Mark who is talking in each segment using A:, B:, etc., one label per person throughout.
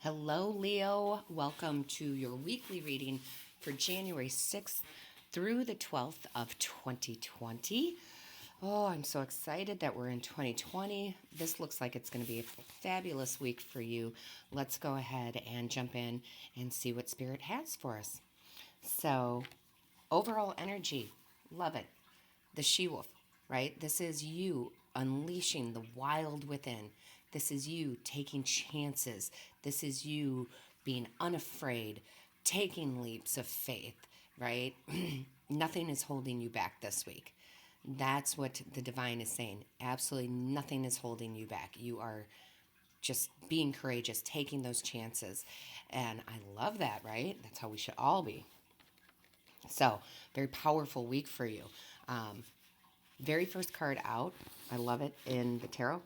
A: Hello, Leo. Welcome to your weekly reading for January 6th through the 12th of 2020. Oh, I'm so excited that we're in 2020. This looks like it's going to be a fabulous week for you. Let's go ahead and jump in and see what Spirit has for us. So, overall energy, love it. The she wolf, right? This is you unleashing the wild within. This is you taking chances. This is you being unafraid, taking leaps of faith, right? Nothing is holding you back this week. That's what the divine is saying. Absolutely nothing is holding you back. You are just being courageous, taking those chances. And I love that, right? That's how we should all be. So, very powerful week for you. Um, Very first card out, I love it, in the tarot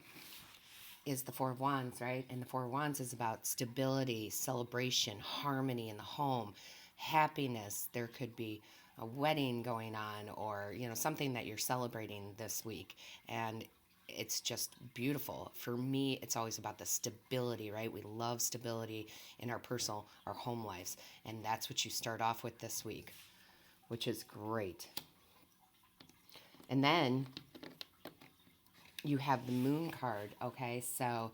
A: is the Four of Wands, right? And the Four of Wands is about stability, celebration, harmony in the home, happiness. There could be a wedding going on, or something that you're celebrating this week, and it's just beautiful. For me, it's always about the stability, right? We love stability in our personal, our home lives, and that's what you start off with this week, which is great. And then you have the moon card, okay? So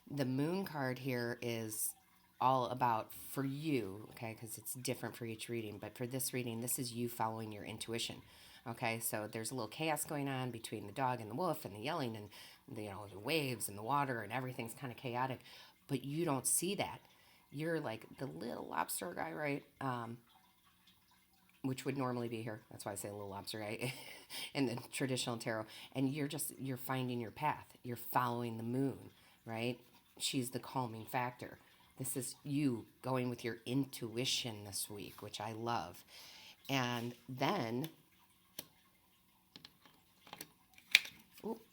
A: the moon card here is all about for you, okay? Because it's different for each reading. But for this reading, this is you following your intuition, okay? So there's a little chaos going on between the dog and the wolf and the yelling and the waves and the water, and everything's kind of chaotic. But you don't see that. You're like the little lobster guy, right? Which would normally be here. That's why I say a little lobster, right? In the traditional tarot. And you're finding your path. You're following the moon, right? She's the calming factor. This is you going with your intuition this week, which I love. And then,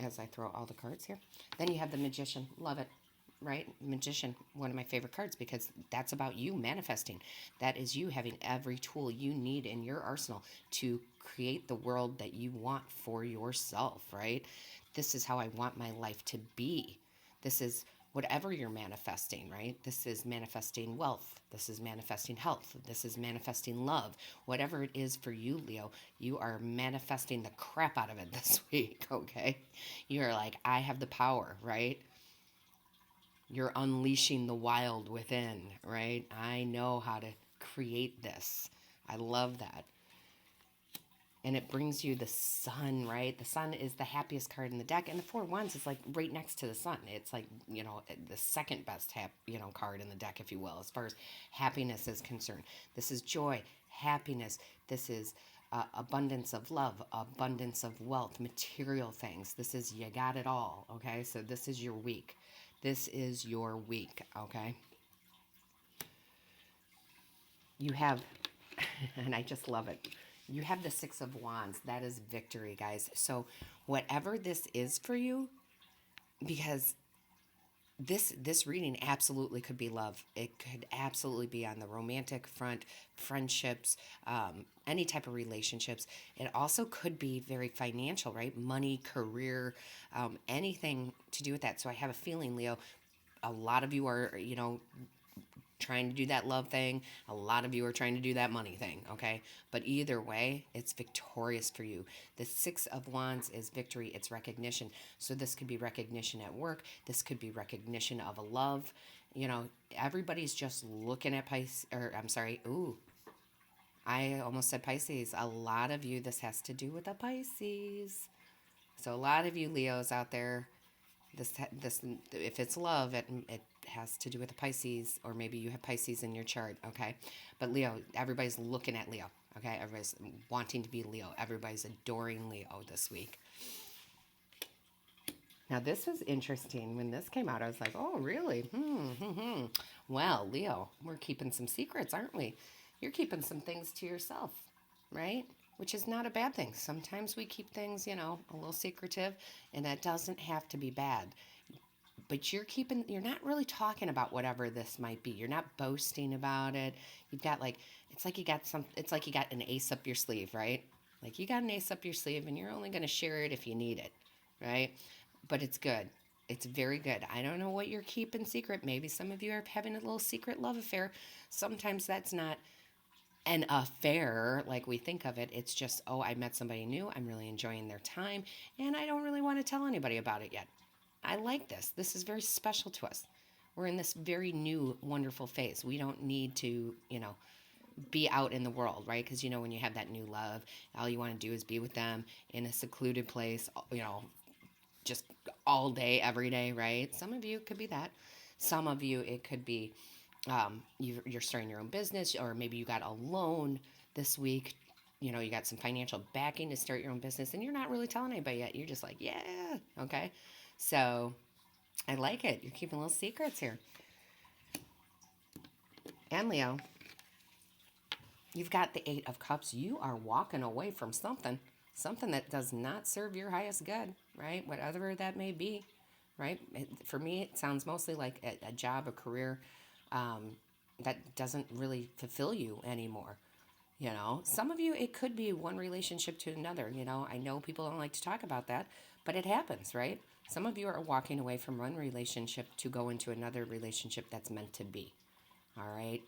A: as I throw all the cards here, then you have the magician. Love it, right? Magician, one of my favorite cards, because that's about you manifesting. That is you having every tool you need in your arsenal to create the world that you want for yourself, right? This is how I want my life to be. This is whatever you're manifesting, right? This is manifesting wealth. This is manifesting health. This is manifesting love. Whatever it is for you, Leo, you are manifesting the crap out of it this week, okay? You're like, I have the power, right? You're unleashing the wild within, right? I know how to create this. I love that. And it brings you the sun, right? The sun is the happiest card in the deck, and the Four of Wands is like right next to the sun. It's like, the second best card in the deck, if you will, as far as happiness is concerned. This is joy, happiness. This is abundance of love, abundance of wealth, material things. This is you got it all, okay? So this is your week. This is your week, okay? You have, and I just love it, you have the Six of Wands. That is victory, guys. So whatever this is for you, because this reading absolutely could be love. It could absolutely be on the romantic front, friendships, any type of relationships. It also could be very financial, right? Money, career, anything to do with that. So I have a feeling, Leo, a lot of you are, trying to do that love thing. A lot of you are trying to do that money thing, okay? But either way, it's victorious for you. The Six of Wands is victory, it's recognition. So this could be recognition at work. This could be recognition of a love. Everybody's just looking at Pisces, or I'm sorry, I almost said Pisces. A lot of you, this has to do with a Pisces. So a lot of you Leos out there, this if it's love, it has to do with the Pisces, or maybe you have Pisces in your chart, okay? But Leo, everybody's looking at Leo, okay? Everybody's wanting to be Leo. Everybody's adoring Leo this week. Now, this was interesting. When this came out, I was like, oh, really? Well, Leo, we're keeping some secrets, aren't we? You're keeping some things to yourself, right? Which is not a bad thing. Sometimes we keep things, a little secretive, and that doesn't have to be bad. But you're not really talking about whatever this might be. You're not boasting about it. You've got it's like you got an ace up your sleeve, right? Like you got an ace up your sleeve, and you're only going to share it if you need it, right? But it's good. It's very good. I don't know what you're keeping secret. Maybe some of you are having a little secret love affair. Sometimes that's not an affair like we think of it. It's just, oh, I met somebody new. I'm really enjoying their time, and I don't really want to tell anybody about it yet. I like this. This is very special to us. We're in this very new, wonderful phase. We don't need to, be out in the world, right? Because, when you have that new love, all you want to do is be with them in a secluded place, just all day, every day, right? Some of you it could be that. Some of you, it could be you're starting your own business, or maybe you got a loan this week. You got some financial backing to start your own business, and you're not really telling anybody yet. You're just like, yeah, okay. So I like it. You're keeping little secrets here. And Leo, you've got the Eight of Cups. You are walking away from something that does not serve your highest good, right? Whatever that may be, right? For me, it sounds mostly like a job, a career that doesn't really fulfill you anymore. Some of you, it could be one relationship to another. I know people don't like to talk about that, but it happens, right? Some of you are walking away from one relationship to go into another relationship that's meant to be. All right?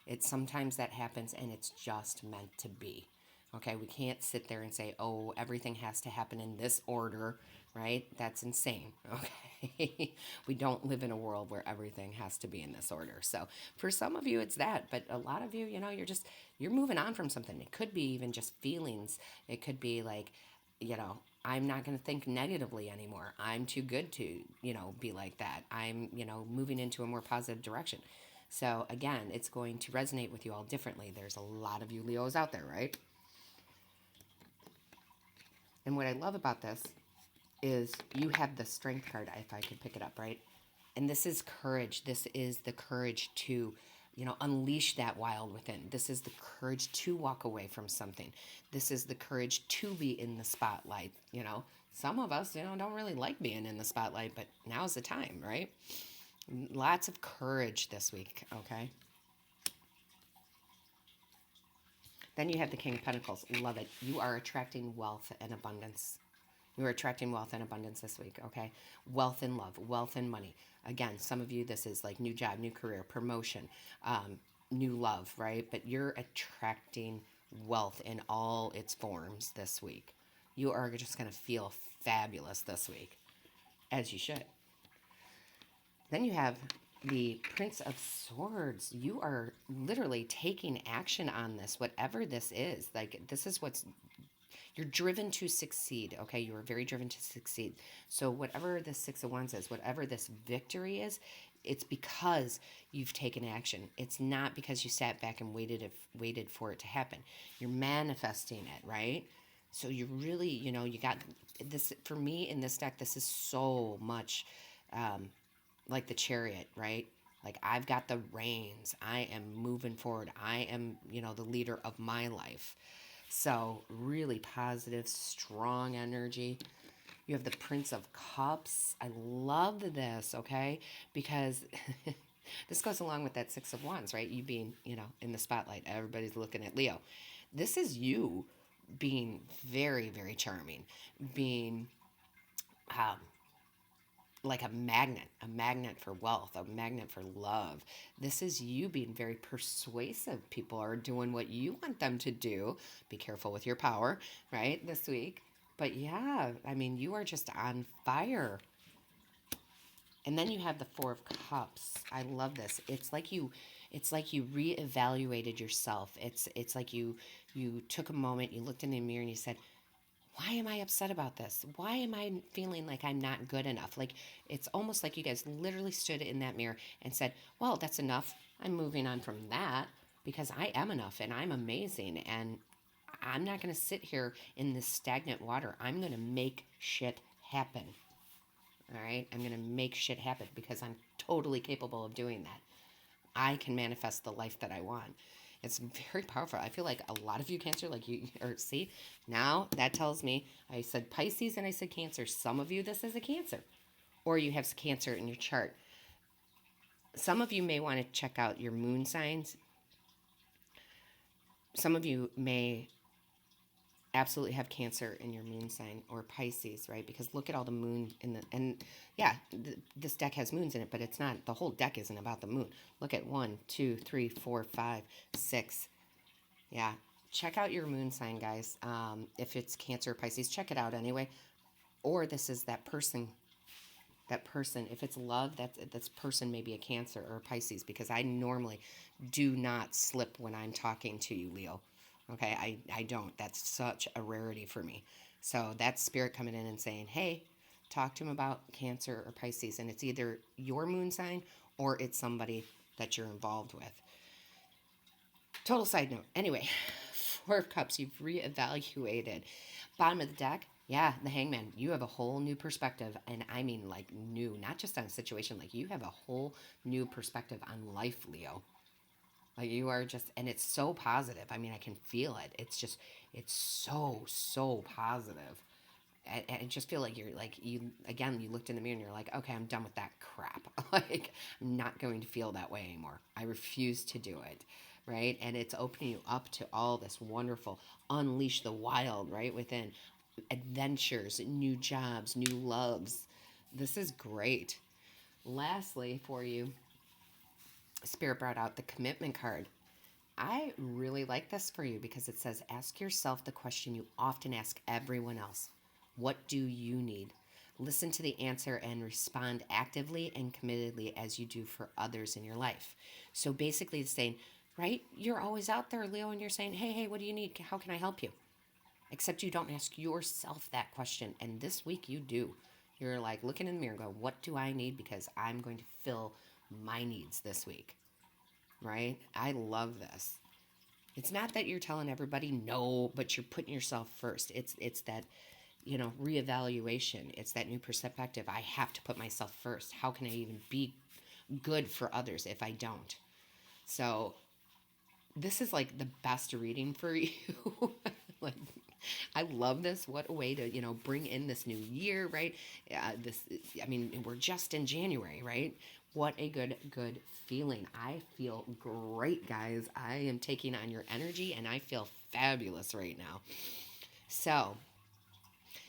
A: It's sometimes that happens and it's just meant to be. Okay, we can't sit there and say, oh, everything has to happen in this order, right? That's insane. Okay. We don't live in a world where everything has to be in this order. So for some of you, it's that. But a lot of you, you're moving on from something. It could be even just feelings. It could be like, I'm not going to think negatively anymore. I'm too good to, be like that. I'm, moving into a more positive direction. So again, it's going to resonate with you all differently. There's a lot of you Leos out there, right? And what I love about this is you have the Strength card, if I could pick it up, right? And this is courage. This is the courage to, unleash that wild within. This is the courage to walk away from something. This is the courage to be in the spotlight. Some of us, don't really like being in the spotlight, but now's the time, right? Lots of courage this week, okay? Then you have the King of Pentacles. Love it. You are attracting wealth and abundance. You are attracting wealth and abundance this week, okay? Wealth and love, wealth and money. Again, some of you, this is like new job, new career, promotion, new love, right? But you're attracting wealth in all its forms this week. You are just going to feel fabulous this week, as you should. Then you have the Prince of Swords. You are literally taking action on this, whatever this is. Like, this is you're driven to succeed, okay? You are very driven to succeed. So whatever the Six of Wands is, whatever this victory is, it's because you've taken action. It's not because you sat back and waited for it to happen. You're manifesting it, right? So you really, you got this. For me in this deck, this is so much like the Chariot, right? Like, I've got the reins. I am moving forward. I am, the leader of my life. So really positive, strong energy. You have the Prince of Cups. I love this, okay? Because this goes along with that Six of Wands, right? You being, in the spotlight. Everybody's looking at Leo. This is you being very, very charming. Being like a magnet for wealth, a magnet for love. This is you being very persuasive. People are doing what you want them to do. Be careful with your power, right, this week. But yeah, I mean, you are just on fire. And then you have the Four of Cups. I love this. It's like you reevaluated yourself. It's like you took a moment, you looked in the mirror and you said, why am I upset about this? Why am I feeling like I'm not good enough? Like, it's almost like you guys literally stood in that mirror and said, well, that's enough. I'm moving on from that because I am enough and I'm amazing. And I'm not going to sit here in this stagnant water. I'm going to make shit happen. All right? I'm going to make shit happen because I'm totally capable of doing that. I can manifest the life that I want. It's very powerful. I feel like a lot of you Cancer, like you, or see, now that tells me, I said Pisces and I said Cancer. Some of you, this is a Cancer. Or you have Cancer in your chart. Some of you may want to check out your moon signs. Some of you may absolutely have Cancer in your moon sign or Pisces, right? Because look at all the moon in the, and yeah, this deck has moons in it, but it's not, the whole deck isn't about the moon. Look at 1, 2, 3, 4, 5, 6. Yeah. Check out your moon sign, guys. If it's Cancer or Pisces, check it out anyway. Or this is that person. That person, if it's love, that's person may be a Cancer or a Pisces, because I normally do not slip when I'm talking to you, Leo. Okay, I don't. That's such a rarity for me. So that's spirit coming in and saying, hey, talk to him about Cancer or Pisces. And it's either your moon sign or it's somebody that you're involved with. Total side note. Anyway, Four of Cups, you've reevaluated. Bottom of the deck, yeah, the Hangman. You have a whole new perspective, and I mean like new, not just on a situation. Like you have a whole new perspective on life, Leo. Like you are just, and it's so positive. I mean, I can feel it. It's just, it's so positive. I just feel like you're like, you, again, you looked in the mirror and you're like, okay, I'm done with that crap. Like, I'm not going to feel that way anymore. I refuse to do it. Right. And it's opening you up to all this wonderful, unleash the wild, right? Within adventures, new jobs, new loves. This is great. Lastly, for you, Spirit brought out the commitment card. I really like this for you because it says, ask yourself the question you often ask everyone else. What do you need? Listen to the answer and respond actively and committedly as you do for others in your life. So basically, it's saying, right? You're always out there, Leo, and you're saying, hey, what do you need? How can I help you? Except you don't ask yourself that question. And this week you do. You're like looking in the mirror and go, what do I need? Because I'm going to fill my needs this week. Right? I love this. It's not that you're telling everybody no, but you're putting yourself first. It's that, reevaluation. It's that new perspective. I have to put myself first. How can I even be good for others if I don't? So this is like the best reading for you. Like, I love this. What a way to, bring in this new year, right? I mean, we're just in January, right? What a good feeling. I feel great, guys. I am taking on your energy and I feel fabulous right now. So,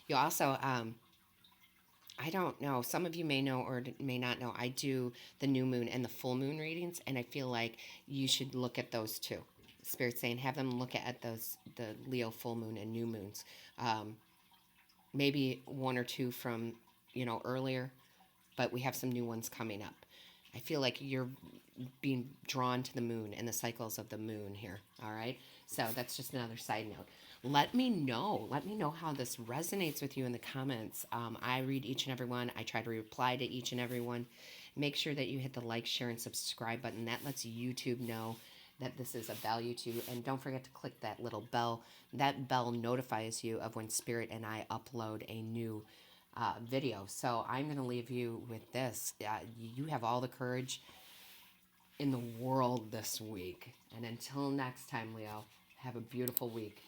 A: you also, I don't know. Some of you may know or may not know. I do the new moon and the full moon readings, and I feel like you should look at those too. Spirit saying have them look at those, the Leo full moon and new moons. Maybe one or two from earlier, but we have some new ones coming up. I feel like you're being drawn to the moon and the cycles of the moon here. All right. So that's just another side note. Let me know. Let me know how this resonates with you in the comments. I read each and every one. I try to reply to each and every one. Make sure that you hit the like, share, and subscribe button. That lets YouTube know that this is of value to you. And don't forget to click that little bell. That bell notifies you of when Spirit and I upload a new video. So I'm going to leave you with this. You have all the courage in the world this week. And until next time, Leo, have a beautiful week.